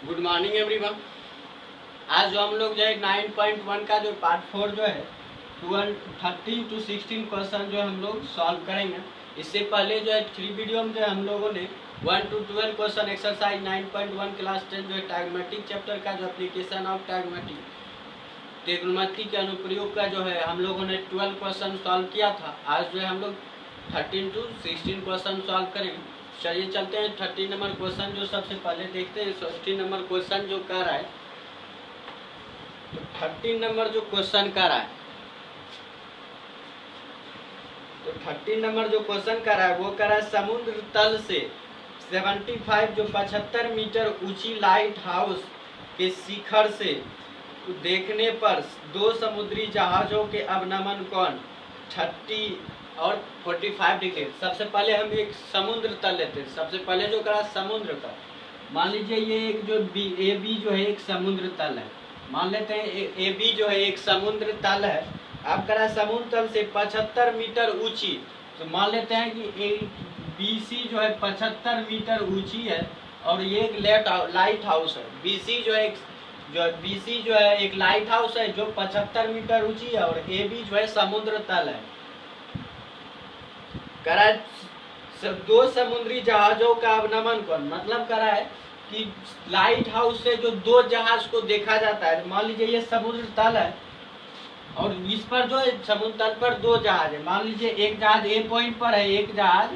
Good morning everyone. आज जो हम लोग जो है 9.1 का जो पार्ट 4 जो है 13 to 16 क्वेश्चन जो हम लोग सॉल्व करेंगे। इससे पहले जो है 3 वीडियो में जो है हम लोगों ने 1 to 12 क्वेश्चन एक्सरसाइज 9.1 क्लास 10 जो है टैग्मेटिक चैप्टर का जो एप्लीकेशन ऑफ टैग्मेटिक के अनुप्रयोग का जो है हम लोगों ने 12 क्वेश्चन सॉल्व किया था। आज जो है हम लोग 13 to 16 क्वेश्चन सॉल्व करेंगे। चलिए चलते हैं 13 नंबर क्वेश्चन जो सबसे पहले देखते हैं। 13 नंबर क्वेश्चन जो कर रहा है, तो 13 नंबर जो क्वेश्चन कर रहा है, तो 13 नंबर जो क्वेश्चन कर रहा है वो कर रहा है समुद्र तल से 75 मीटर ऊंची लाइट हाउस के शिखर से देखने पर दो समुद्री जहाजों के अवनमन कोण 30 और 45 डिग्री। सबसे पहले हम एक समुद्र तल लेते हैं। सबसे पहले जो करा समुद्र तल, मान लीजिए ये एक जो ए बी जो है एक समुद्र तल है। मान लेते हैं ए बी जो है एक समुद्र तल है। अब करा समुद्र तल से 75 मीटर ऊंची, तो मान लेते हैं कि ए बी सी जो है 75 मीटर ऊंची है और ये एक लाइट हाउस है। बीसी जो है एक लाइट हाउस है जो 75 मीटर ऊंची है और ए बी जो है समुद्र तल है। करा दो समुद्री जहाजों का अवनमन कोण, मतलब करा है कि लाइट हाउस से जो दो जहाज को देखा जाता है। मान लीजिए ये समुद्र तल है और इस पर जो है समुद्र तल पर दो जहाज है। मान लीजिए एक जहाज ए पॉइंट पर है, एक जहाज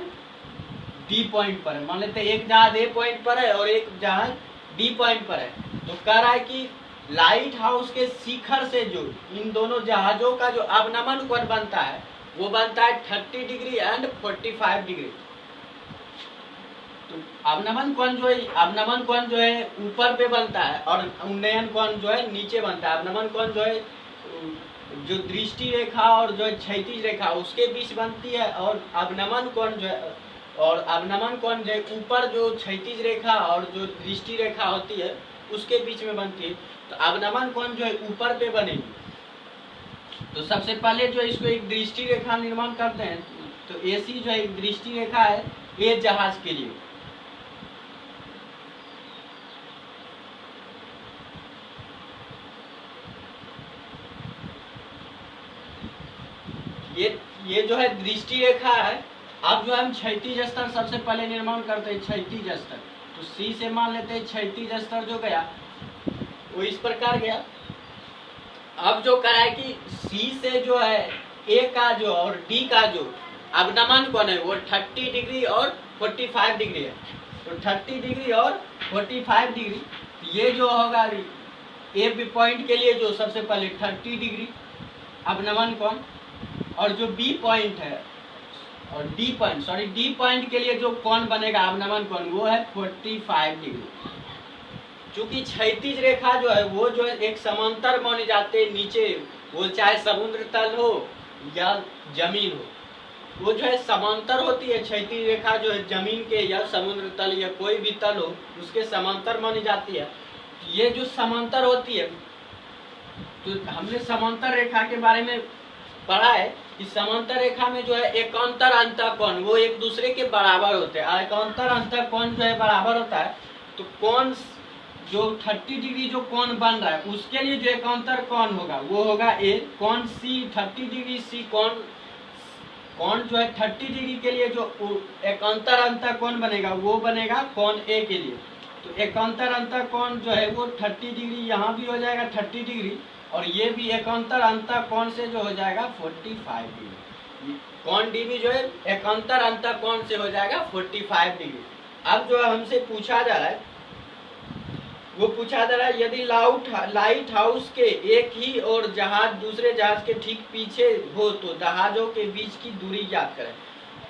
डी पॉइंट पर है। मान लेते हैं एक जहाज ए पॉइंट पर है और एक जहाज डी पॉइंट पर है। तो कह रहा है कि लाइट हाउस के शिखर से जो इन दोनों जहाजों का जो अवनमन कोण बनता है वो बनता है 30 डिग्री एंड 45 डिग्री। तो अवनमन कोण जो है ऊपर पे बनता है और उन्नयन कोण जो है नीचे बनता है। अवनमन कोण जो है जो दृष्टि रेखा और जो है क्षैतिज रेखा उसके बीच बनती है और अवनमन कोण जो है ऊपर जो क्षैतिज रेखा और जो दृष्टि रेखा होती है उसके बीच में बनती है। तो अवनमन कोण जो है ऊपर पे बनेगी। तो सबसे पहले जो इसको एक दृष्टि रेखा निर्माण करते हैं। तो AC जो है एक दृष्टि रेखा है ए जहाज के लिए। ये जो है दृष्टि रेखा है। अब जो हम क्षैतिज स्तर सबसे पहले निर्माण करते हैं, क्षैतिज स्तर। तो C से मान लेते हैं क्षैतिज स्तर जो गया वो इस प्रकार गया। अब जो करा है कि C से जो है A का जो और D का जो अवनमन कोण है वो 30 डिग्री और 45 डिग्री है। तो 30 डिग्री और 45 डिग्री ये जो होगा A पॉइंट के लिए जो सबसे पहले 30 डिग्री अवनमन कोण और जो B पॉइंट है और D पॉइंट के लिए जो कोण बनेगा अवनमन कोण वो है 45 डिग्री। चूंकि क्षैतिज रेखा जो है वो जो है एक समांतर माने जाते हैं नीचे, वो चाहे समुद्र तल हो या जमीन हो, वो जो है समांतर होती है। क्षैतिज रेखा जो है जमीन के या समुद्र तल या कोई भी तल हो उसके समांतर मानी जाती है। ये जो समांतर होती है, तो हमने समांतर रेखा के बारे में पढ़ा है कि समांतर रेखा में जो है एकांतर अंतःकोण वो एक दूसरे के बराबर होते हैं। एकांतर अंतःकोण जो है बराबर होता है। तो कोण जो 30 डिग्री जो कोण बन रहा है उसके लिए जो एकांतर कोण होगा वो होगा ए। कोण C 30 डिग्री C कोण जो है 30 डिग्री के लिए जो एकांतर अंतःकोण बनेगा वो बनेगा कोण A के लिए। तो एकांतर अंतःकोण जो है वो 30 डिग्री यहाँ भी हो जाएगा 30 डिग्री और ये भी एकांतर अंतःकोण से जो हो जाएगा 45 डिग्री। कोण D भी जो है एकांतर अंतःकोण से हो जाएगा 45 डिग्री। अब जो हमसे पूछा जा रहा है वो पूछा जा रहा है यदि लाइट हाउस के एक ही और जहाज दूसरे जहाज के ठीक पीछे हो तो जहाजों के बीच की दूरी ज्ञात करें।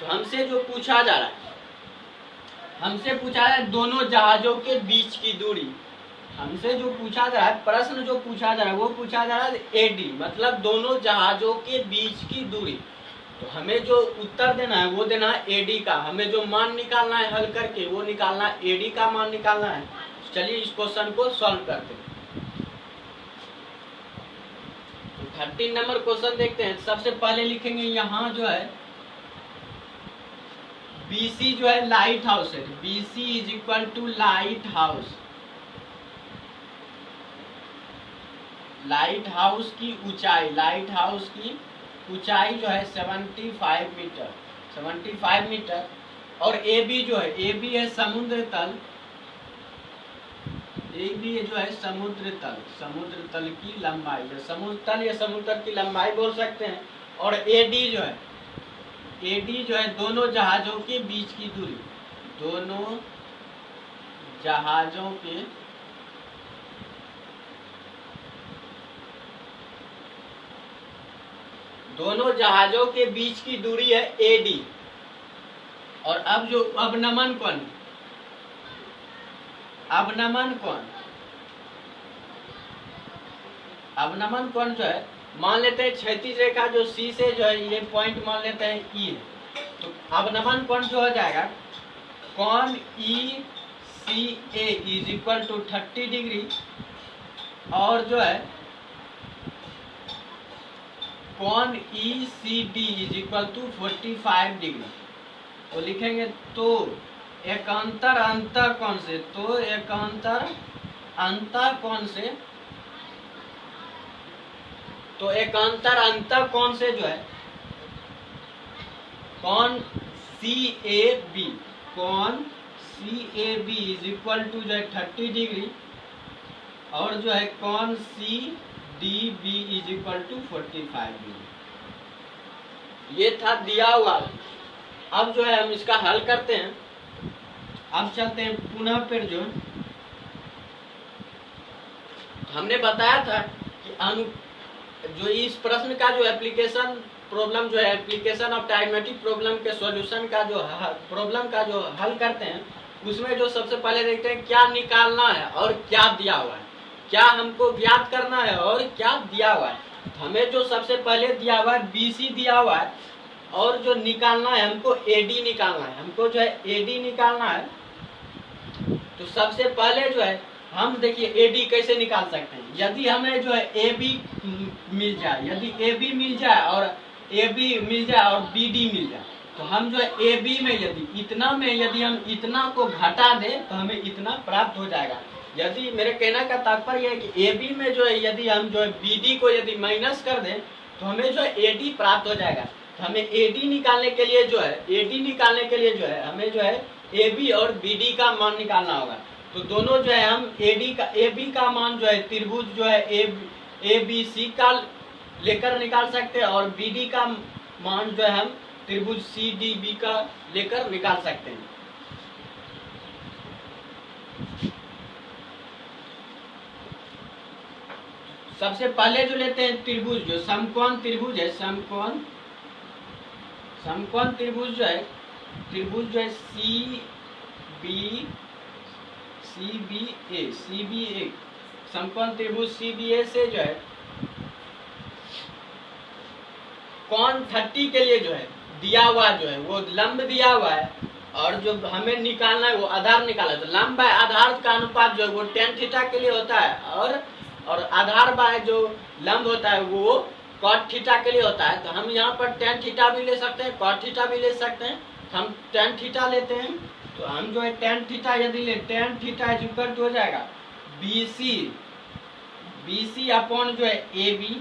तो हमसे जो पूछा जा रहा है दोनों जहाजों के बीच की दूरी। हमसे जो पूछा जा रहा है प्रश्न जो पूछा जा रहा है वो पूछा जा रहा है AD, मतलब दोनों जहाजों के बीच की दूरी। तो हमें जो उत्तर देना है वो देना है AD का। हमें जो मान निकालना है हल करके वो निकालना है AD का मान निकालना है। चलिए इस क्वेश्चन को सॉल्व करते हैं। तो 13 नंबर क्वेश्चन देखते हैं। सबसे पहले लिखेंगे यहाँ जो है BC जो है लाइट हाउस है। BC is equal to lighthouse. Lighthouse की ऊंचाई, लाइट हाउस की ऊंचाई जो है 75 मीटर, 75 मीटर। और ए बी जो है, ए बी है समुद्र तल, ए बी जो है समुद्र तल, समुद्र तल की लंबाई, जो समुद्र तल या समुद्र तल की लंबाई बोल सकते हैं। और ए डी जो है, ए डी जो है दोनों जहाजों के बीच की दूरी, दोनों जहाजों के बीच की दूरी है एडी। और अब जो अवनमन कोण, अवनमन कोण जो है, मान लेते हैं क्षैतिज रेखा जो सी से जो है ये पॉइंट मान लेते हैं ई है, तो अवनमन कोण जो हो जाएगा कोण E C A is equal to 30 degree, और जो है कोण E C D is equal to 45 degree. तो लिखेंगे तो एकांतर अंतर कोण से, तो एकांतर अंतर कोण से, तो एकांतर अंतर कोण से जो है कोण सी ए बी, कोण C A B is equal to जो है 30 डिग्री, और जो है कोण C D B is equal to 45 degree. ये था दिया हुआ। अब जो है हम इसका हल करते हैं। अब चलते हैं पुनः फिर जो हमने बताया था कि जो इस प्रश्न का जो एप्लीकेशन प्रॉब्लम जो है, एप्लीकेशन ऑफ ट्रायग्नोमेट्रिक प्रॉब्लम के सॉल्यूशन का जो प्रॉब्लम का जो हल करते हैं, उसमें जो सबसे पहले देखते हैं क्या निकालना है और क्या दिया हुआ है, क्या हमको ज्ञात करना है और क्या दिया हुआ है। हमें जो सबसे पहले दिया हुआ है बीसी दिया हुआ है, और जो निकालना है हमको एडी निकालना है, हमको जो है एडी निकालना है। तो सबसे पहले जो है हम देखिए एडी कैसे निकाल सकते हैं। यदि हमें जो है ए बी मिल जाए, यदि ए बी मिल जाए और ए बी मिल जाए और बी डी मिल जाए, तो हम जो है ए बी में यदि इतना में यदि हम इतना को घटा दें तो हमें इतना प्राप्त हो जाएगा। यदि मेरे कहने का तात्पर्य है कि ए बी में जो है यदि हम जो है बी डी को यदि माइनस कर दें तो हमें जो है ए डी प्राप्त हो जाएगा। तो हमें ए डी निकालने के लिए जो है, ए डी निकालने के लिए जो है हमें जो है ए बी और बी डी का मान निकालना होगा। तो दोनों जो है हम ए बी का मान जो है त्रिभुज जो है ए बी सी का लेकर निकाल सकते हैं, और बी डी का मान जो है हम त्रिभुज सी डी बी का लेकर निकाल सकते हैं। सबसे पहले जो लेते हैं त्रिभुज, जो समकोण त्रिभुज है, समकोण त्रिभुज जो है, त्रिभुज जो है सी बी ए, समकोण त्रिभुज सी बी ए से जो है कोण 30 के लिए जो है दिया हुआ जो है वो लंब दिया हुआ है, और जो हमें निकालना है वो आधार निकालना है। तो लंब बाय आधार का अनुपात जो है वो tan थीटा के लिए होता है, और आधार बाय जो लंब होता है वो cot थीटा के लिए होता है। तो हम यहाँ पर tan थीटा भी ले सकते हैं, cot थीटा भी ले सकते हैं। हम tan थीटा लेते हैं, तो हम जो है tan थीटा यदि ले, tan theta is equal to हो जाएगा BC अपॉन जो है AB।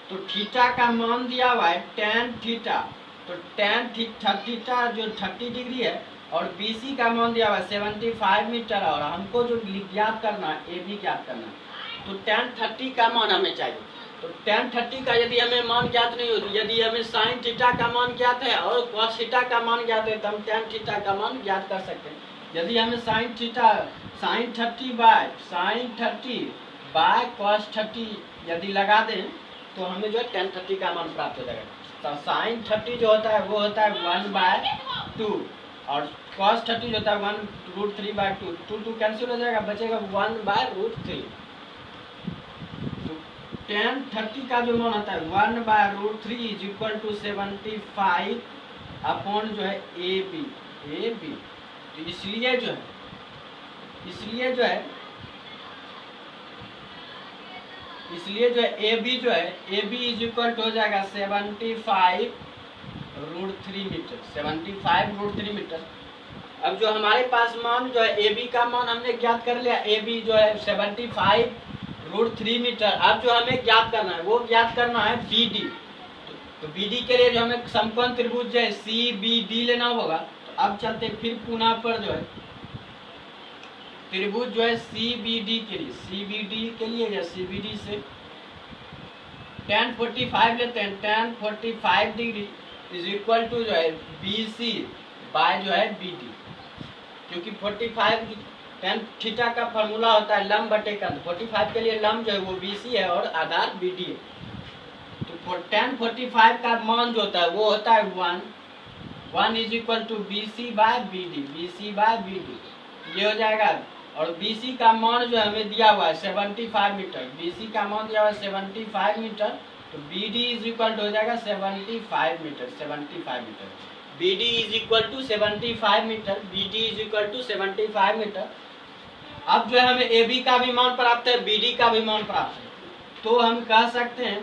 तो थीटा का मान दिया हुआ है tan थीटा, तो tan थीटा जो 30 डिग्री है, और BC का मान दिया हुआ है 75 मीटर, और हमको जो ज्ञात करना है AB ज्ञात करना है। तो tan 30 का मान हमें चाहिए। तो tan 30 का यदि हमें मान ज्ञात नहीं हो, यदि हमें sin थीटा का मान ज्ञात है और cos थीटा का मान ज्ञात है, तो हम tan थीटा का मान ज्ञात कर सकते हैं। यदि हमें sin 30 बाय cos 30 यदि लगा दें तो हमें जो है tan 30 का मान प्राप्त हो जाएगा। तो sin 30 जो होता है वो होता है 1/2, और cos 30 जो होता है 1√3/2, 2 कैंसिल हो जाएगा, बचेगा 1/√3। tan 30 का जो मान होता है 1/√3 इज इक्वल टू 75 अपॉन जो है AB। तो इसलिए जो है AB जो है AB इज इक्वल टू हो जाएगा 75√3 मीटर, 75√3 मीटर। अब जो हमारे पास मान जो है AB का मान हमने ज्ञात कर लिया, AB जो है 75 √3 मीटर। अब जो हमें ज्ञात करना है वो ज्ञात करना है BD। तो BD के लिए जो हमें समकोण त्रिभुज जो है CBD लेना होगा। तो अब चलते फिर पुनः पर जो है त्रिभुज जो है CBD के लिए, CBD के लिए या CBD से tan 45 लेते हैं। tan 45 degree is equal to जो है BC बाय जो है BD, क्योंकि 45 tan थीटा का फॉर्मूला होता है लंब बटे कोण। 45 के लिए लंब जो है वो BC है और आधार BD है। तो tan 45 का मान जो होता है वो होता है 1 is equal to BC by BD, BC by BD ये हो जाएगा। और BC का मान जो हमें दिया हुआ है 75 मीटर, BC का मान दिया हुआ है 75 मीटर। तो BD इज इक्वल टू हो जाएगा 75 metre, 75 metre. BD is equal to 75 metre, BD is equal to 75 metre. अब जो है हमें AB का भी मान प्राप्त है, BD का भी मान प्राप्त है। तो हम कह सकते हैं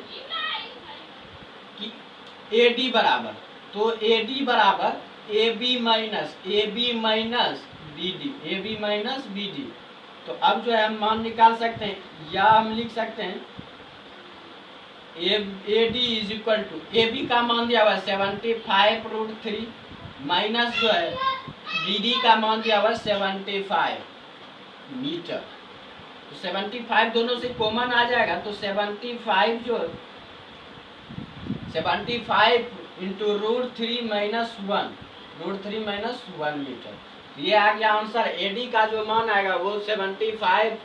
कि AD बराबर, तो AD बराबर AB minus BD, AB minus BD। तो अब जो है हम मान निकाल सकते हैं या हम लिख सकते हैं AD is equal to, AB का मान दिया हुआ है 75√3 माइनस जो है BD का मान दिया हुआ है 75 मीटर। तो 75 दोनों से कॉमन आ जाएगा। तो 75 जो 75 इंटू √3 माइनस 1 मीटर। ये आ गया आंसर। AD का जो मान आएगा वो 75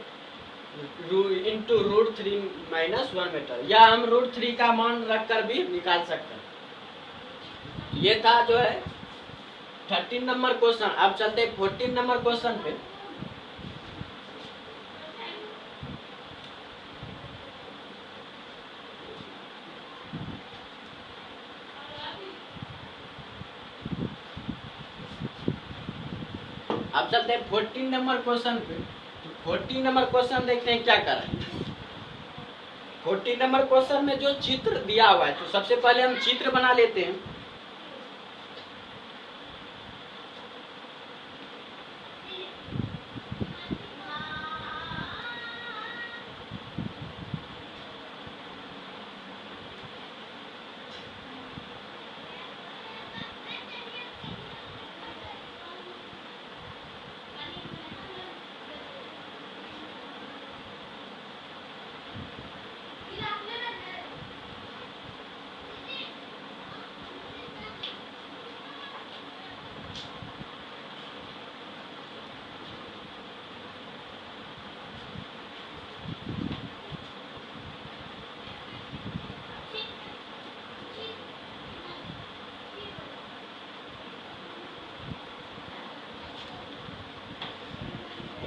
इंटू √3 माइनस 1 मीटर, या हम √3 का मान रखकर भी निकाल सकते हैं। ये था जो है 13 नंबर क्वेश्चन। अब चलते 14 नंबर क्वेश्चन पे। अब चलते हैं 14 नंबर क्वेश्चन पे। तो 14 नंबर क्वेश्चन देखते हैं क्या कर रहे हैं। 14 नंबर क्वेश्चन में जो चित्र दिया हुआ है, तो सबसे पहले हम चित्र बना लेते हैं।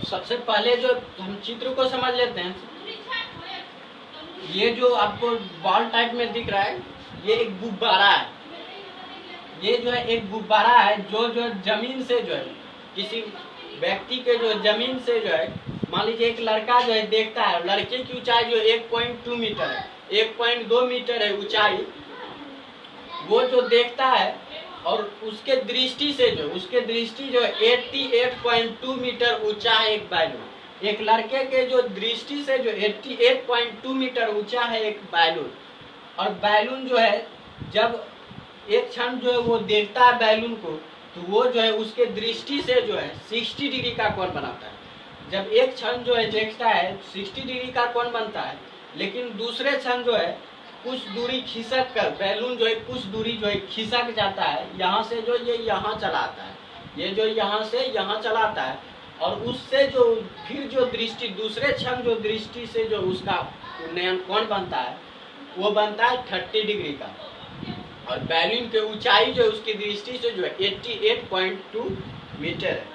सबसे पहले जो हम चित्र को समझ लेते हैं। ये जो आपको बॉल टाइप में दिख रहा है ये एक गुब्बारा है। ये जो है एक गुब्बारा है जो जमीन से जो है किसी व्यक्ति के जो जमीन से जो है, मान लीजिए एक लड़का जो है देखता है, लड़के की ऊंचाई जो 1.2 मीटर है, 1.2 मीटर है ऊंचाई। वो जो देखता है और उसके दृष्टि जो 88.2 मीटर ऊंचा है एक बैलून। एक लड़के के जो दृष्टि से जो 88.2 मीटर ऊंचा है एक बैलून। और बैलून जो है जब एक क्षण जो है वो देखता है बैलून को, तो वो जो है उसके दृष्टि से जो है 60 डिग्री का कोण बनाता है। जब एक क्षण जो है देखता है 60 डिग्री का कोण बनता है, लेकिन दूसरे क्षण जो है कुछ दूरी खिसक कर बैलून जो है कुछ दूरी जो है खिसक जाता है। यहाँ से जो ये यहाँ चला आता है, ये जो यहाँ से यहाँ चला आता है, और उससे जो फिर जो दृष्टि दूसरे क्षण जो दृष्टि से जो उसका उन्नयन कोण बनता है वो बनता है 30 डिग्री का। और बैलून के ऊंचाई जो उसकी दृष्टि से जो है 88.2 मीटर है।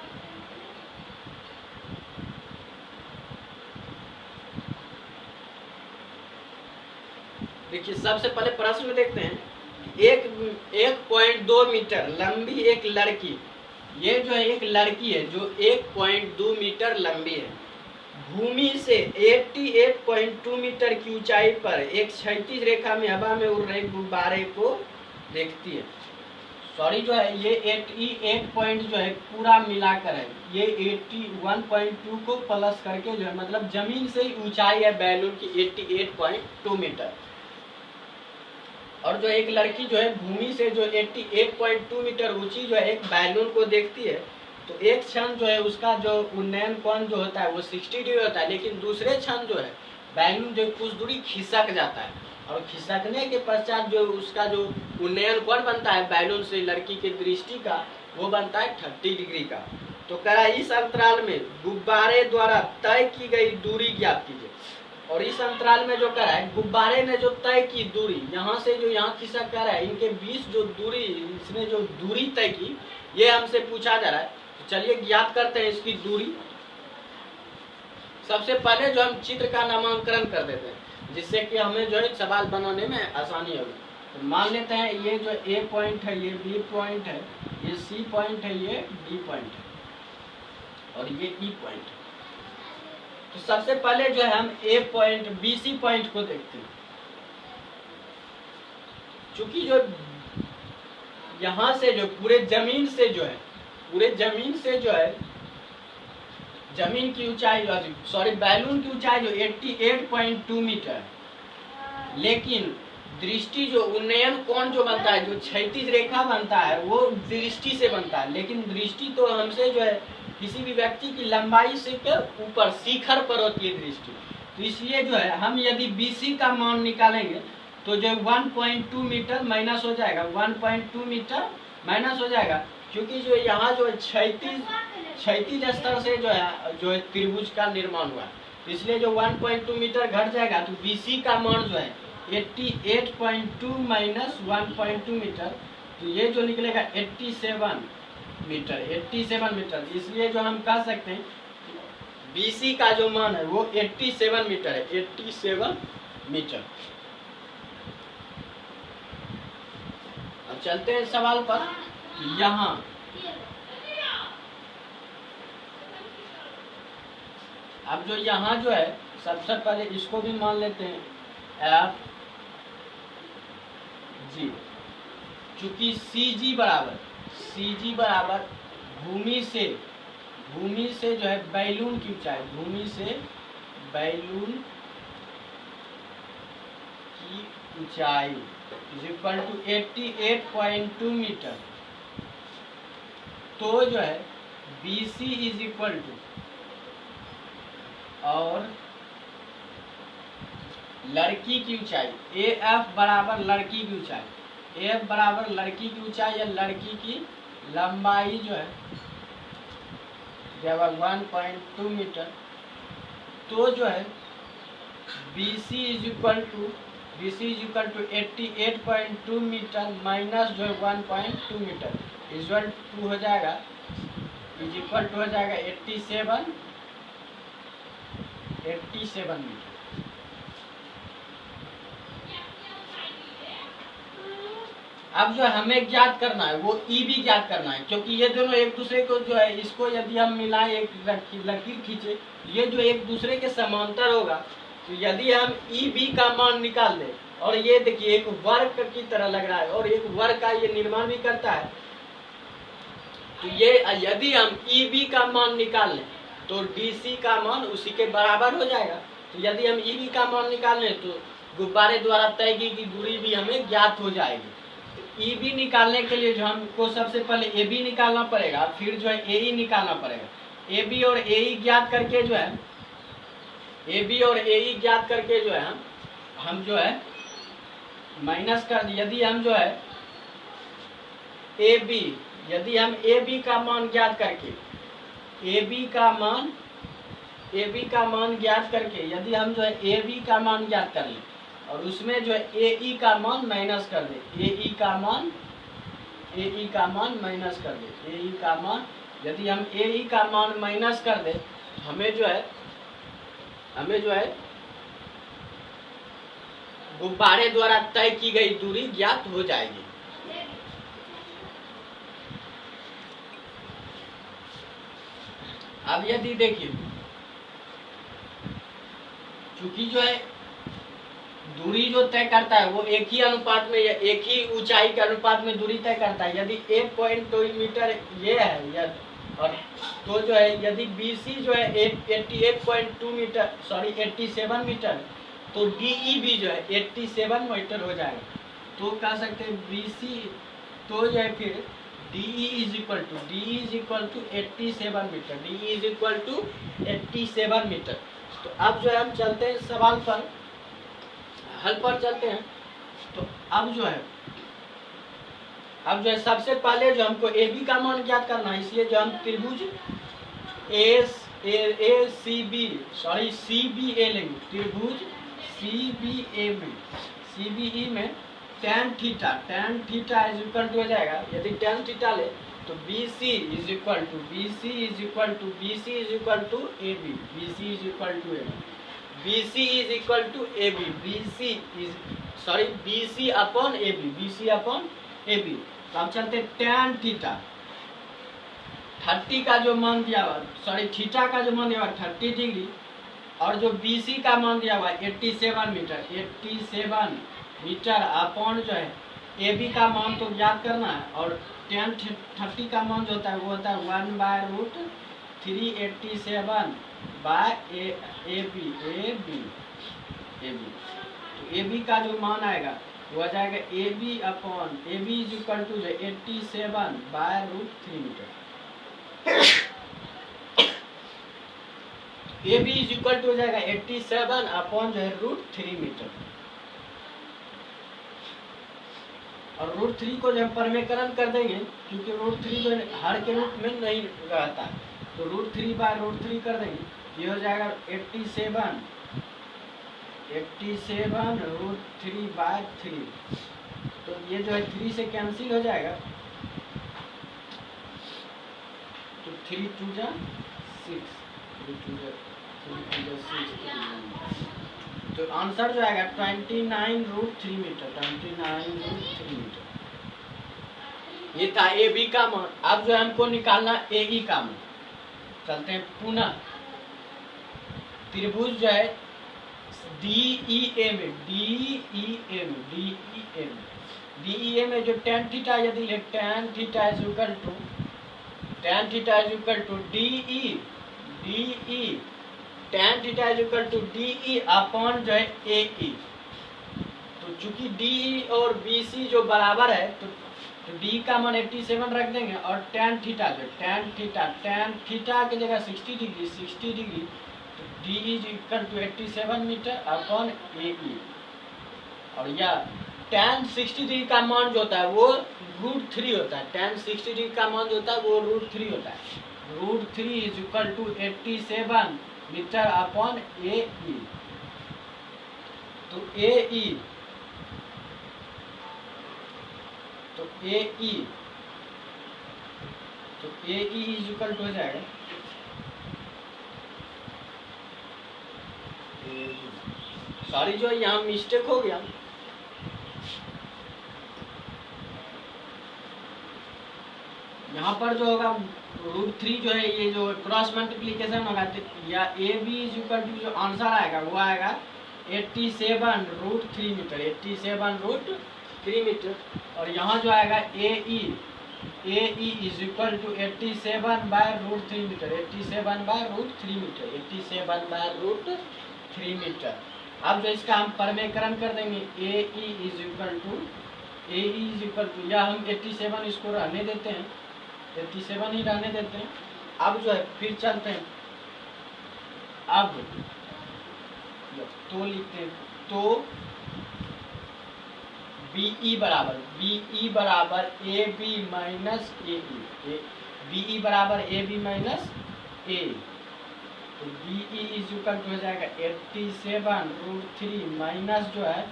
देखिए सबसे पहले प्रश्न में देखते हैं, 1.2 मीटर लंबी एक लड़की, ये जो है एक लड़की है जो 1.2 मीटर लंबी है, भूमि से 88.2 मीटर की ऊंचाई पर एक क्षैतिज रेखा में हवा में उड़ रहे गुब्बारे को देखती है। सॉरी जो है ये 88 पॉइंट जो है पूरा मिलाकर है, ये 81.2 को प्लस करके जो है मतलब जमीन से ही ऊंचाई है बैलून की 88.2 मीटर। और जो एक लड़की जो है भूमि से जो 88.2 मीटर ऊंची जो है एक बैलून को देखती है, तो एक क्षण जो है उसका जो उन्नयन कोण जो होता है वो 60 डिग्री होता है, लेकिन दूसरे क्षण जो है बैलून जो कुछ दूरी खिसक जाता है, और खिसकने के पश्चात जो उसका जो उन्नयन कोण बनता है बैलून से लड़की की दृष्टि का, वो बनता है 30 डिग्री का। तो कह इस अंतराल में गुब्बारे द्वारा तय की गई दूरी ज्ञात कीजिए। और इस अंतराल में जो कह रहा है गुब्बारे ने जो तय की दूरी, यहाँ से जो यहाँ खिसक कर रहा है, इनके बीच जो दूरी, इसने जो दूरी तय की, ये हमसे पूछा जा रहा है। तो चलिए ज्ञात करते हैं इसकी दूरी। सबसे पहले जो हम चित्र का नामकरण कर देते हैं, जिससे कि हमें जो है सवाल बनाने में आसानी होगी। तो मान लेते हैं ये जो ए पॉइंट है, ये बी पॉइंट है, ये सी पॉइंट है, ये डी पॉइंट है, और ये ई पॉइंट है। तो सबसे पहले जो है हम ए पॉइंट बी सी पॉइंट को देखते हैं। चूंकि जो यहां से जो पूरे जमीन से जो है जमीन की ऊंचाई सॉरी बैलून की ऊंचाई जो 88.2 मीटर है, लेकिन दृष्टि जो उन्नयन कोण जो बनता है, जो क्षैतिज रेखा बनता है, वो दृष्टि से बनता है, लेकिन दृष्टि तो हमसे जो है किसी भी व्यक्ति की लंबाई से के ऊपर शिखर पर होती है दृष्टि। तो इसलिए जो है हम यदि BC का मान निकालेंगे तो जो 1.2 मीटर माइनस हो जाएगा, 1.2 मीटर माइनस हो जाएगा, क्योंकि जो यहाँ जो क्षैतिज स्तर से जो है त्रिभुज का निर्माण हुआ है, तो इसलिए जो 1.2 मीटर घट जाएगा। तो BC का मान जो है 88.2 माइनस 1.2 मीटर, तो ये जो निकलेगा 87 मीटर। इसलिए जो हम कह सकते हैं BC का जो मान है वो 87 मीटर है, 87 मीटर। अब चलते हैं सवाल पर। यहाँ अब जो यहाँ जो है सबसे पहले इसको भी मान लेते हैं FG, चूंकि CG बराबर भूमि से जो है बैलून की ऊंचाई, भूमि से बैलून की ऊंचाई इज इक्वल टू 88.2 मीटर। तो जो है BC इज इक्वल टू, और लड़की की ऊंचाई AF बराबर लड़की की ऊंचाई, AF बराबर लड़की की ऊंचाई या लड़की की लंबाई जो है जब 1.2 मीटर। तो जो है BC is equal to 88.2 metre minus जो है 1.2 मीटर इज इक्वल टू हो जाएगा 87 मीटर। अब जो हमें ज्ञात करना है वो EB ज्ञात करना है, क्योंकि ये दोनों एक दूसरे को जो है, इसको यदि हम मिलाएं, एक लकीर खींचे, ये जो एक दूसरे के समांतर होगा, तो यदि हम EB का मान निकाल दें, और ये देखिए एक वर्ग की तरह लग रहा है और एक वर्ग का ये निर्माण भी करता है, तो ये यदि हम EB का मान निकाल लें तो DC का मान उसी के बराबर हो जाएगा। तो यदि हम EB का मान निकाल लें तो गुब्बारे द्वारा तय की दूरी भी हमें ज्ञात हो जाएगी। EB निकालने के लिए जो हमको सबसे पहले AB निकालना पड़ेगा, फिर जो है AE निकालना पड़ेगा। AB और AE ज्ञात करके जो है हम जो है माइनस कर, यदि हम AB का मान ज्ञात करके AB का मान ज्ञात करके यदि हम जो है AB का मान ज्ञात कर लें और उसमें जो है AE का मान माइनस कर दे, AE का मान माइनस कर दे, AE का मान, यदि हम AE का मान माइनस कर दे हमें जो है गुब्बारे द्वारा तय की गई दूरी ज्ञात हो जाएगी। अब यदि देखिए, चूंकि जो है दूरी जो तय करता है वो एक ही अनुपात में या एक ही ऊंचाई के अनुपात में दूरी तय करता है। यदि 1.2 मीटर ये है या और तो जो है यदि BC जो है 88.2 मीटर 87 मीटर, तो DE भी जो है 87 मीटर हो जाएगा। तो कह सकते हैं BC तो जो है फिर DE is equal to 87 metre, DE is equal to 87 metre. तो अब जो है हम चलते हैं सवाल पर, हल पर चलते हैं। तो अब जो है सबसे पहले जो हमको AB का मान ज्ञात करना है, इसलिए जो हम त्रिभुज CBA लेंगे, त्रिभुज CBE में tan theta is equal to हो जाएगा। यदि tan थीटा ले तो BC is equal to AB, BC upon AB। तो अब चलते tan थीटा 30 का जो मान दिया हुआ थीटा का जो मान दिया हुआ 30 डिग्री, और जो BC का मान दिया हुआ 87 मीटर अपॉन जो है AB का मान तो ज्ञात करना है, और tan 30 का मान जो होता है वो होता है 1/√387 बाय AB। तो AB का जो मान आएगा वो आ जाएगा AB इज इक्वल टू जो 87/√3 metre. AB is equal to हो जाएगा 87 अपॉन जो है √3 मीटर, और √3 को जो हम परमेकरण कर देंगे, क्योंकि √3 जो है हर के रूप में नहीं रहता, तो √3/√3 कर देंगे, ये हो जाएगा 87 √3/3। तो ये जो है 3 से कैंसिल हो जाएगा, तो 3 2 जा 6, तो आंसर जो आएगा 29√3 मीटर, ये था AB का मान। अब जो हमको निकालना AE का मान। चलते हैं पुनः त्रिभुज जो है DEA में जो tan थीटा यदि ले tan theta is equal to DE tan theta is equal to DE upon जो है AE। तो चूंकि DE और BC जो बराबर है, तो D का मान 87 रख देंगे, और tan थीटा की जगह 60 डिग्री, तो D is equal to 87 metre upon AE। और यह tan 60 डिग्री का मान जो होता है वो √3 होता है, tan 60 डिग्री का मान जो होता है वो √3 होता है। √3 is equal to 87 metre upon AE। तो AE इज इक्वल टू हो जाएगा सॉरी जो यहाँ मिस्टेक हो गया, यहाँ पर जो होगा √3 जो है ये जो क्रॉस मल्टीप्लीकेशन होगा, या AB इज इक्वल टू जो आंसर आएगा वो आएगा 87√3 मीटर, 87√3 मीटर। और यहाँ जो आएगा AE is equal to 87/√3 metre, 87/√3 metre. अब जो इसका हम परमेकरण कर देंगे AE इज इक्वल टू या हम 87 इसको रहने देते हैं, 87 ही रहने देते हैं। अब जो है फिर चलते हैं, अब तो लिखते हैं, तो BE बराबर AB माइनस AE, BE बराबर AB माइनस A। तो BE इज इक्वल टू हो जाएगा 87√3 माइनस जो है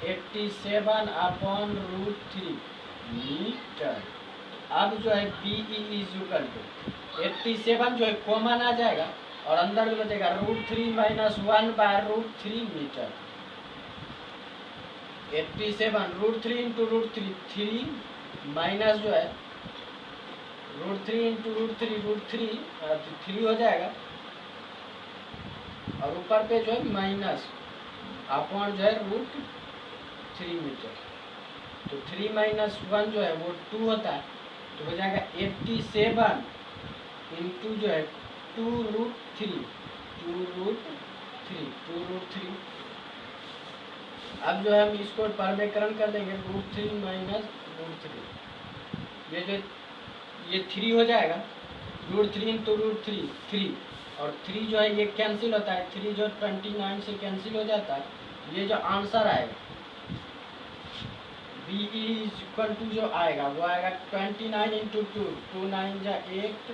87/√3 मीटर। अब जो है BE इज इक्वल टू 87 जो है कॉमन आ जाएगा, और अंदर में बचेगा √3 माइनस 1/√3 मीटर। 87 √3 इंटू √3 3 माइनस जो है √3 इंटू √3 3 हो जाएगा, और ऊपर पे जो है माइनस, अपॉन जो है √3 मीटर। तो 3 माइनस 1 जो है वो 2 होता है, तो हो जाएगा 87 इंटू जो है 2√3। अब जो है हम इसको परमेकरण कर देंगे, √3 माइनस √3, ये 3 हो जाएगा, √3 इंटू √3 3, और 3 जो है ये कैंसिल होता है, 3 जो 29 से कैंसिल हो जाता है। ये जो आंसर आएगा बी इज इक्वल टू जो आएगा वो आएगा 29 इंटू 2, 2 9 जा 8,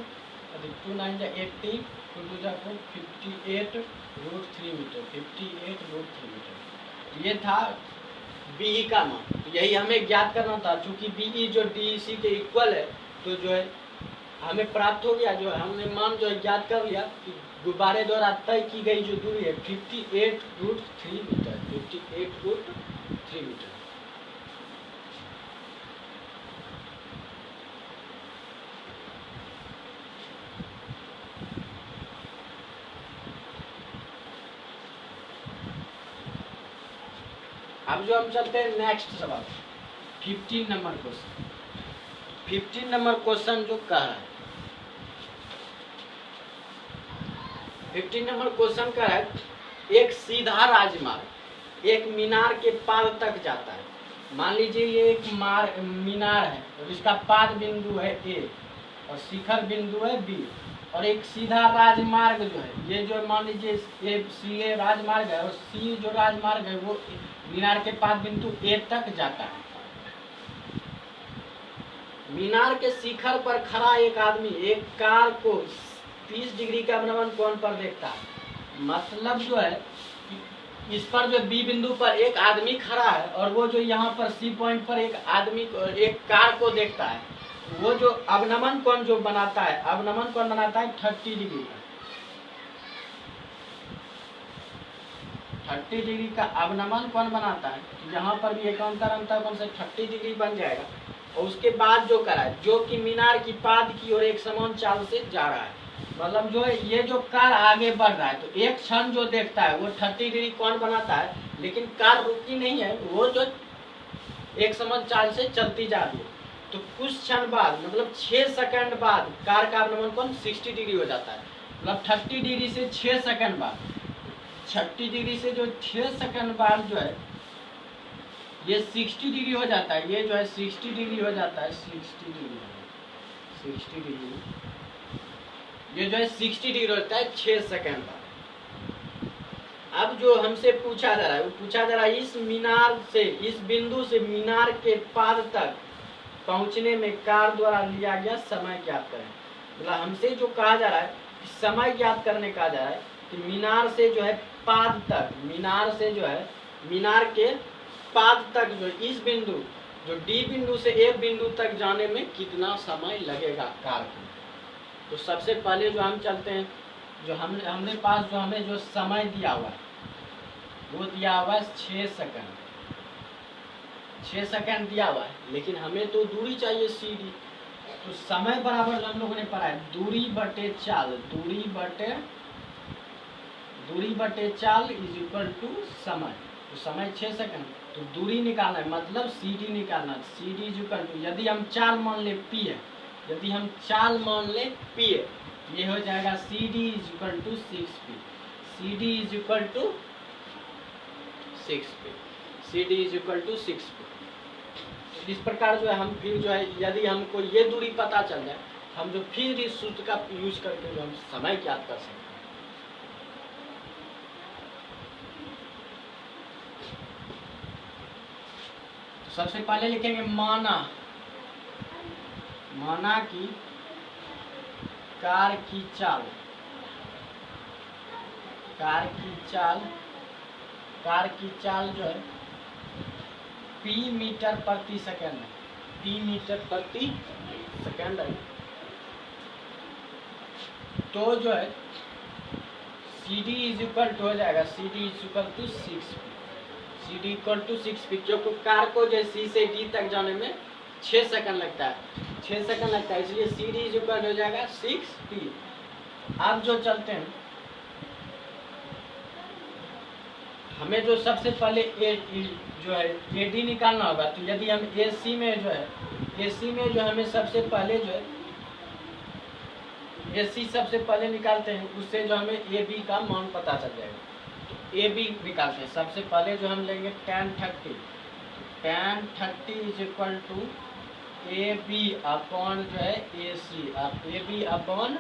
2 9 जा 80, 2 2 जा 58 √3 मीटर, 58 √3 मीटर। ये था बी का मान, तो यही हमें ज्ञात करना था। चूंकि बी जो डी सी के इक्वल है, तो जो है हमें प्राप्त हो गया, जो हमने मान जो है ज्ञात कर लिया कि गुब्बारे द्वारा तय की गई जो दूरी है 58 √3 मीटर, 58 √3 मीटर। अब जो हम चलते हैं नेक्स्ट सवाल, 15 नंबर क्वेश्चन। 15 नंबर क्वेश्चन जो कह रहा है, 15 नंबर क्वेश्चन का है, एक सीधा राजमार्ग एक मीनार के पाद तक जाता है। मान लीजिए ये एक मीनार है और इसका पाद बिंदु है ए और शिखर बिंदु है बी, और एक सीधा राजमार्ग जो है, ये जो मान लीजिए ये राजमार्ग है और सी जो राजमार्ग है वो मीनार के पाद बिंदु ए तक जाता है। मीनार के शिखर पर खड़ा एक आदमी एक कार को 30 डिग्री का अवनमन कोण पर देखता है। मतलब जो है इस पर जो बी बिंदु पर एक आदमी खड़ा है और वो जो यहाँ पर सी पॉइंट पर एक आदमी एक कार को देखता है, वो जो अवनमन कोण जो बनाता है, अवनमन कोण बनाता है 30 डिग्री का। 30 डिग्री का अवनमन कोण बनाता है, यहाँ पर भी एकांतर अंतर कोण से 30 डिग्री बन जाएगा। और उसके बाद जो करा है, जो कि मीनार की पाद की ओर एक समान चाल से जा रहा है, मतलब जो है ये जो कार आगे बढ़ रहा है, तो एक क्षण जो देखता है वो 30 डिग्री कोण बनाता है, लेकिन कार रुकी नहीं है, वो जो एक समान चाल से चलती जा रही है। तो कुछ क्षण बाद, मतलब 6 सेकंड बाद कार का अवनमन कोण 60 डिग्री हो जाता है। मतलब 30 डिग्री से 6 सेकंड बाद, 30 डिग्री से जो 6 सेकंड बाद जो है ये 60 डिग्री हो जाता है। ये जो है 60 डिग्री हो जाता है, 60 डिग्री, ये जो है 60 डिग्री होता है 6 सेकंड बाद। अब जो हमसे पूछा जा रहा है, वो पूछा जा रहा है इस मीनार से, इस बिंदु से मीनार के पाद तक पहुंचने में कार द्वारा लिया गया समय ज्ञात करें। मतलब हमसे जो कहा जा रहा है कि समय ज्ञात करने कहा जा रहा है कि मीनार से जो है पाद तक, मीनार से जो है मीनार के पाद तक जो इस बिंदु, जो डी बिंदु से ए बिंदु तक जाने में कितना समय लगेगा कार को। तो सबसे पहले जो हम चलते हैं, जो हमने पास जो हमें जो समय दिया हुआ है वो दिया हुआ है 6 सेकंड, 6 सेकंड दिया हुआ है, लेकिन हमें तो दूरी चाहिए CD। तो समय बराबर हम लोगों ने पढ़ा है दूरी बटे चाल, दूरी बटे चाल इज इक्वल टू समय। तो समय 6 सेकंड, तो दूरी निकालना है, मतलब CD निकालना है। CD इज इक्वल टू, यदि हम चाल मान ले P है, यदि हम चाल मान ले P है, ये हो जाएगा CD is equal to 6P, CD is equal to 6P, CD is equal to 6P। इस प्रकार जो है हम फिर जो है, यदि हमको ये दूरी पता चल जाए, हम जो फिर इस सूत्र का यूज करके जो हम समय ज्ञात कर सकते हैं। तो सबसे पहले लिखेंगे माना की कार की चाल, जो है P मीटर प्रति सेकंड है, P मीटर प्रति सेकंड है। तो जो है CD इज इक्वल टू हो जाएगा, CD is equal to 6P, CD equal to 6P, क्योंकि कार को जो C से D तक जाने में 6 सेकंड लगता है, 6 सेकंड लगता है, इसलिए CD इज इक्वल हो जाएगा 6P। अब जो चलते हैं हमें जो सबसे पहले जो है ए डी निकालना होगा। तो यदि हम ए सी में जो है हमें सबसे पहले जो है ए सी सबसे पहले निकालते हैं, उससे जो हमें ए बी का मान पता चल जाएगा। तो ए बी निकालते हैं। सबसे पहले जो हम लेंगे tan 30, tan 30 is equal to A B upon जो है A C, A B upon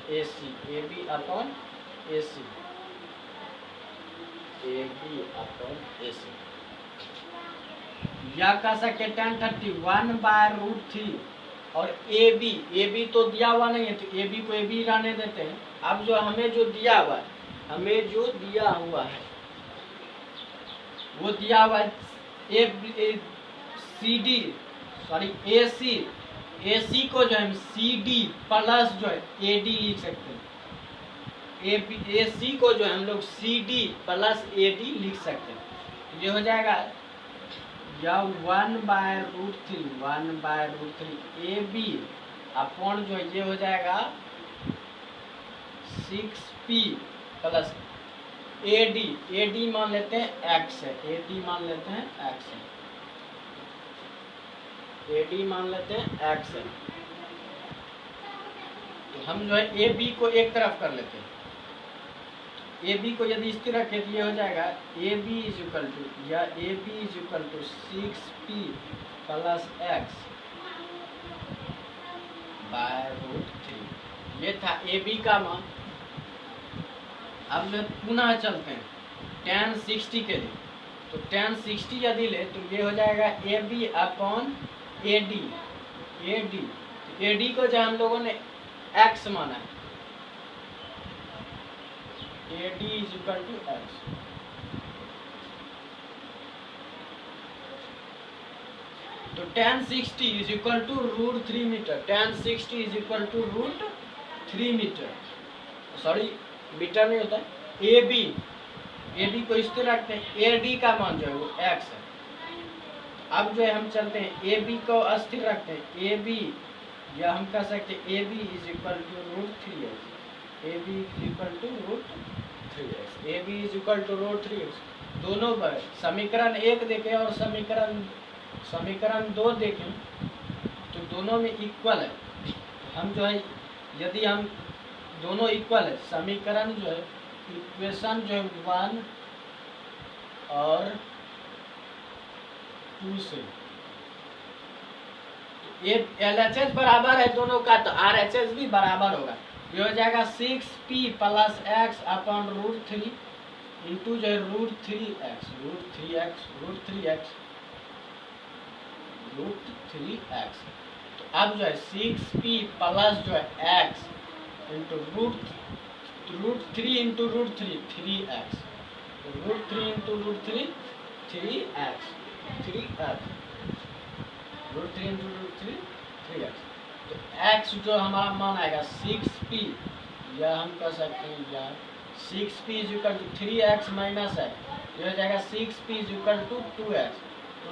A C, A B upon A C, A B upon A C, या कह सकते tan 30 1/√3 और ए बी तो दिया हुआ नहीं है, तो ए बी को ए बी रहने देते हैं। अब जो हमें जो दिया हुआ है, वो दिया हुआ है ए सी को जो है सी डी प्लस जो है ए डी लिख सकते हैं। ए सी को जो है हम लोग C D plus A D लिख सकते हैं। ये हो जाएगा या 1/√3 ए बी अपॉन जो ये हो जाएगा 6p प्लस ए डी मान लेते हैं x है, ए डी मान लेते हैं x है, ए डी मान लेते हैं x है। तो हम जो है ए बी को एक तरफ कर लेते हैं। ए बी को यदि इस तरह रखे तो ये हो जाएगा A B is equal to 6p plus x/√3। ये था ए बी का मान। अब जो पुनः चलते हैं tan 60 के लिए। तो tan 60 यदि ले तो ये हो जाएगा A B upon A D को जो हम लोगों ने x माना है, A D is equal to x. तो tan 60 is equal to √3 metre, tan 60 is equal to √3 metre, sorry metre नहीं होता है। ए बी को इस तरह रखते हैं, ए डी का मान जो है वो x है। अब जो है हम चलते हैं ए बी को अस्थिर रखते हैं, ए बी या हम कह सकते हैं A B is equal to √3x, A B is equal to √3x, A B is equal to √3x। दोनों पर समीकरण 1 देखें और समीकरण 2 देखें तो दोनों में इक्वल है। हम जो है यदि हम दोनों इक्वल है, समीकरण जो है इक्वेशन जो है 1 और 2 से ये LHS बराबर है दोनों का, तो RHS भी बराबर होगा। ये हो जाएगा 6p plus x upon √3 into जो है √3x। तो अब जो है 6p प्लस जो है x into √3 into √3 3x, √3 into √3 3x, √3 into √3 3x। तो x जो हमारा मान आएगा 6p, या हम कह सकते हैं या 6p is equal to 3x minus है, ये हो जाएगा 6p is equal to 2x। तो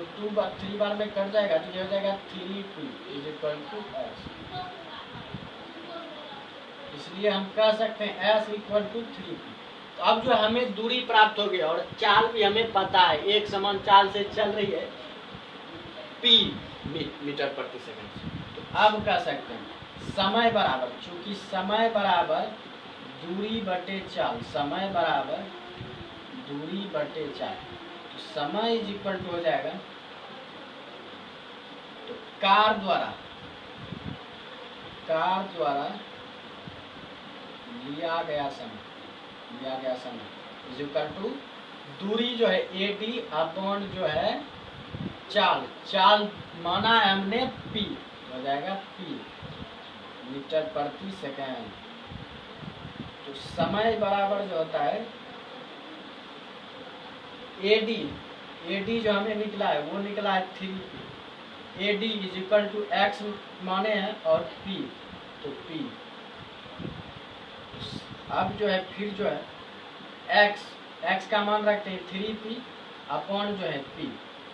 3 बार में कट जाएगा तो ये हो जाएगा 3p is equal to x। इसलिए हम कह सकते हैं s इक्वल टू 3p। तो अब जो हमें दूरी प्राप्त हो गई और चाल भी हमें पता है, एक समान चाल से चल रही है p मीटर प्रति सेकंड। तो अब कह सकते हैं समय बराबर, चूंकि समय बराबर दूरी बटे चाल, समय बराबर दूरी बटे चाल, तो समय इज इक्वल टू हो जाएगा तो कार द्वारा लिया गया समय इज इक्वल टू दूरी जो है ए डी अपॉन जो है चाल माना है हमने p, हो जाएगा p मीटर प्रति सेकंड। तो समय बराबर जो होता है ए डी जो हमें निकला है वो निकला है 3p। A D is equal to x माने हैं और p, तो p। अब जो है फिर जो है x का मान रखते हैं 3p अपॉन जो है p।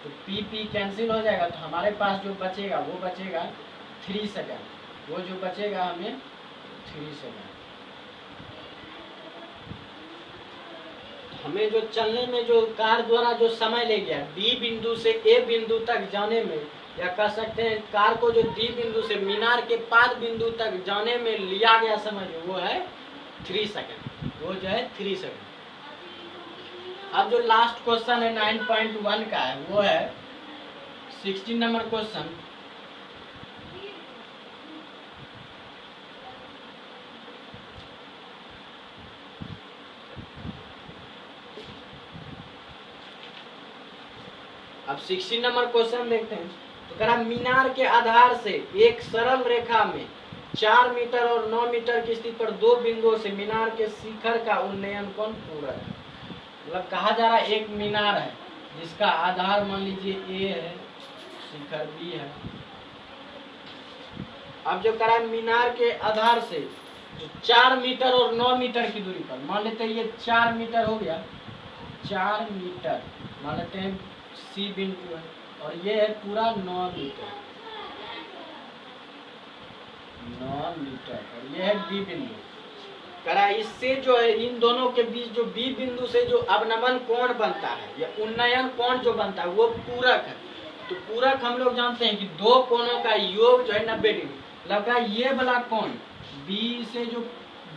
तो p कैंसिल हो जाएगा, तो हमारे पास जो बचेगा वो बचेगा 3 सेकंड, वो जो बचेगा हमें 3 सेकंड। हमें जो चलने में जो कार द्वारा जो समय ले गया डी बिंदु से ए बिंदु तक जाने में, या कह सकते हैं कार को जो डी बिंदु से मीनार के पाद बिंदु तक जाने में लिया गया समय जो वो है 3 सेकंड, वो जो है 3 सेकंड। अब जो लास्ट क्वेश्चन है 9.1 का है वो है 16 नंबर क्वेश्चन। अब 16 नंबर क्वेश्चन देखते हैं। तो कह रहा मीनार के आधार से एक सरल रेखा में 4 मीटर और 9 मीटर की स्थिति पर 2 बिंदुओं से मीनार के शिखर का उन्नयन कोण पूरा है। मतलब कहा जा रहा है एक मीनार है जिसका आधार मान लीजिए ए है, शिखर बी है। अब जो कह रहा है मीनार के आधार से जो 4 मीटर और 9 मीटर की दूरी पर, मान लेते हैं ये 4 मीटर हो गया, 4 मीटर मान लेते हैं सी बिंदु है, और ये है पूरा 9 मीटर, 9 मीटर, और ये है डी बिंदु। करा इससे जो है इन दोनों के बीच जो बी बिंदु से जो अवनमन कोण बनता है या उन्नयन कोण जो बनता है वो पूरक है। तो पूरक हम लोग जानते हैं कि दो कोणों का योग जो है 90 डिग्री। लगा ये वाला कोण बी से जो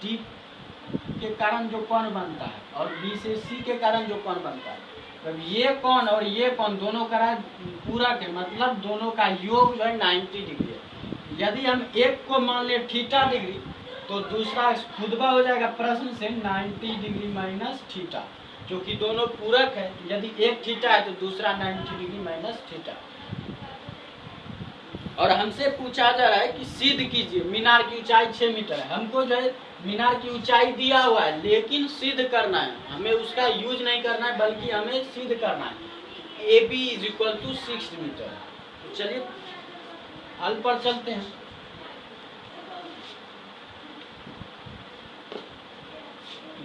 डी के कारण जो कोण बनता है और बी से सी के कारण जो कोण बनता है, तब ये कोण और ये कोण दोनों का पूरक है, मतलब दोनों का योग जो है 90 डिग्री है। यदि हम एक को मान ले थीटा डिग्री तो दूसरा खुदबा हो जाएगा प्रश्न से 90 डिग्री माइनस थीटा, जो कि दोनों पूरक है। यदि एक थीटा है तो दूसरा 90 डिग्री माइनस थीटा। और हमसे पूछा जा रहा है कि सिद्ध कीजिए मीनार की ऊंचाई 6 मीटर है। हमको जो है मीनार की ऊंचाई दिया हुआ है लेकिन सिद्ध करना है, हमें उसका यूज नहीं करना है बल्कि हमें सिद्ध करना है। A B is equal to 6 metre. तो चलिए हल पर चलते हैं।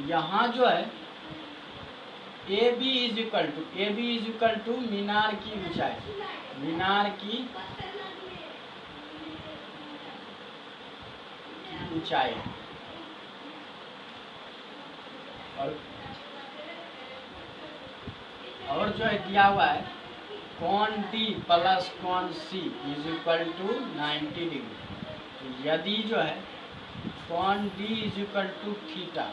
यहाँ जो है A B is equal to मीनार की ऊंचाई, मीनार की ऊंचाई, और जो है दिया हुआ है कोण डी प्लस कोण C is equal to 90 degree. तो यदि जो है कोण D is equal to theta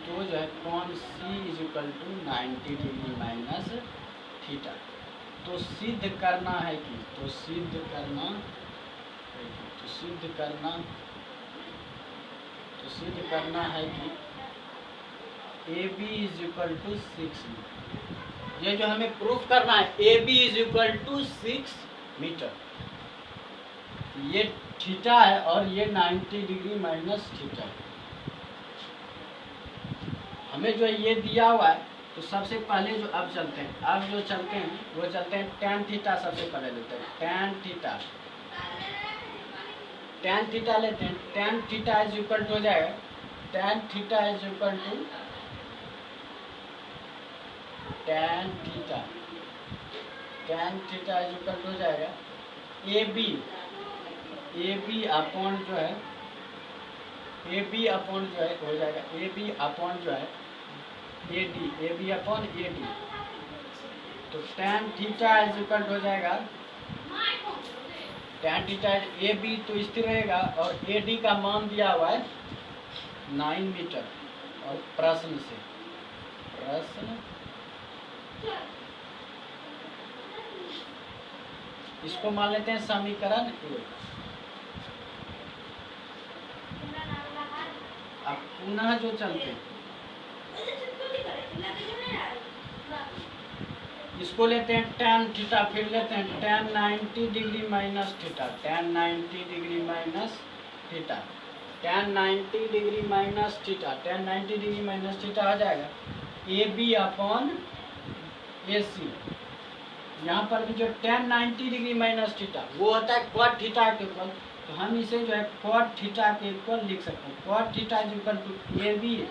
तो जो है कोण C is equal to 90 degree minus theta. तो सिद्ध करना है कि सिद्ध करना है कि A B is equal to 6 metre. ये जो हमें प्रूफ करना है A B is equal to 6 metre. ये थीटा है और ये 90 डिग्री माइनस थीटा है। हमें जो ये दिया हुआ है तो सबसे पहले जो अब चलते हैं वो चलते हैं tan थीटा। सबसे पहले लेते हैं tan थीटा लेते हैं। tan theta is equal to हो जाएगा tan theta is equal to हो जाएगा ए बी अपॉन जो है ए बी अपॉन जो है हो जाएगा ए बी अपॉन जो है A B upon A D. तो tan थीटा इज इक्वल हो जाएगा tan थीटा ए बी तो स्थिर रहेगा और ए डी का मान दिया हुआ है 9 मीटर। और प्रश्न इसको मान लेते हैं समीकरण 1। अब पुनः जो चलते हैं इसको लेते हैं tan थीटा, फिर लेते हैं tan 90 degree minus theta, tan 90 degree minus theta, tan 90 degree minus theta, tan 90 degree minus theta आ जाएगा ए बी अपॉन ए सी। यहाँ पर भी जो tan 90 डिग्री माइनस थीटा वो होता है cot थीटा के इक्वल। तो हम इसे जो है cot थीटा के इक्वल लिख सकते हैं। cot theta is equal to A B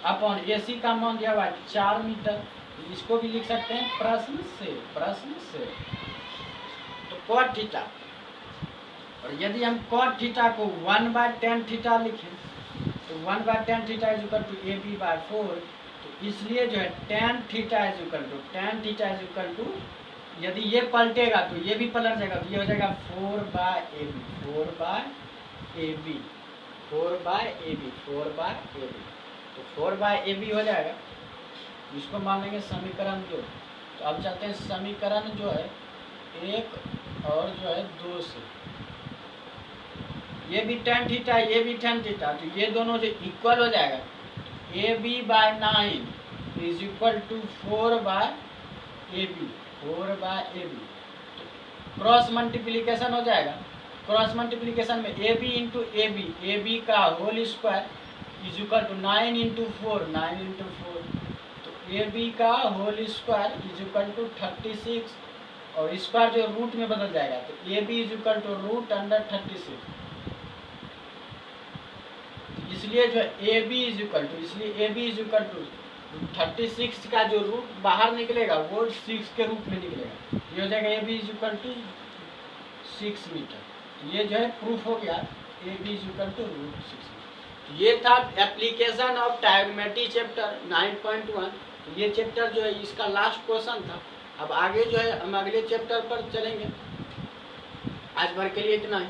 upon A C का मान दिया हुआ है 4 मीटर। इसको भी लिख सकते हैं प्रश्न से। तो cot थीटा, और यदि हम cot थीटा को 1/tan थीटा लिखें तो 1/tan theta is equal to A B by 4 तो इसलिए जो है tan theta is equal to यदि ये पलटेगा तो ये भी पलट जाएगा, तो ये हो जाएगा 4/AB तो 4/AB हो जाएगा। इसको मान लेंगे समीकरण 2। तो अब चलते हैं समीकरण जो है 1 और जो है 2 से। ये भी tan थीटा, ये भी tan थीटा, तो ये दोनों जो इक्वल हो जाएगा, AB/9 is equal to 4/AB। Cross multiplication हो जाएगा। क्रॉस मल्टीप्लीकेशन में AB इंटू AB का whole square is equal to 9 into 4 तो AB का whole square is equal to 36 और स्क्वायर जो रूट में बदल जाएगा, तो AB इज इक्वल टू √36। इसलिए जो AB इज इक्वल टू 36 का जो रूट बाहर निकलेगा वो 6 के रूप में निकलेगा। ये हो जाएगा AB is equal to 6 metre. ये जो है प्रूफ हो गया AB इज इक्वल टू √6। ये था एप्लीकेशन ऑफ ट्रायगोनोमेट्री चैप्टर 9.1। ये चैप्टर जो है इसका लास्ट क्वेश्चन था। अब आगे जो है हम अगले चैप्टर पर चलेंगे। आज भर के लिए इतना ही।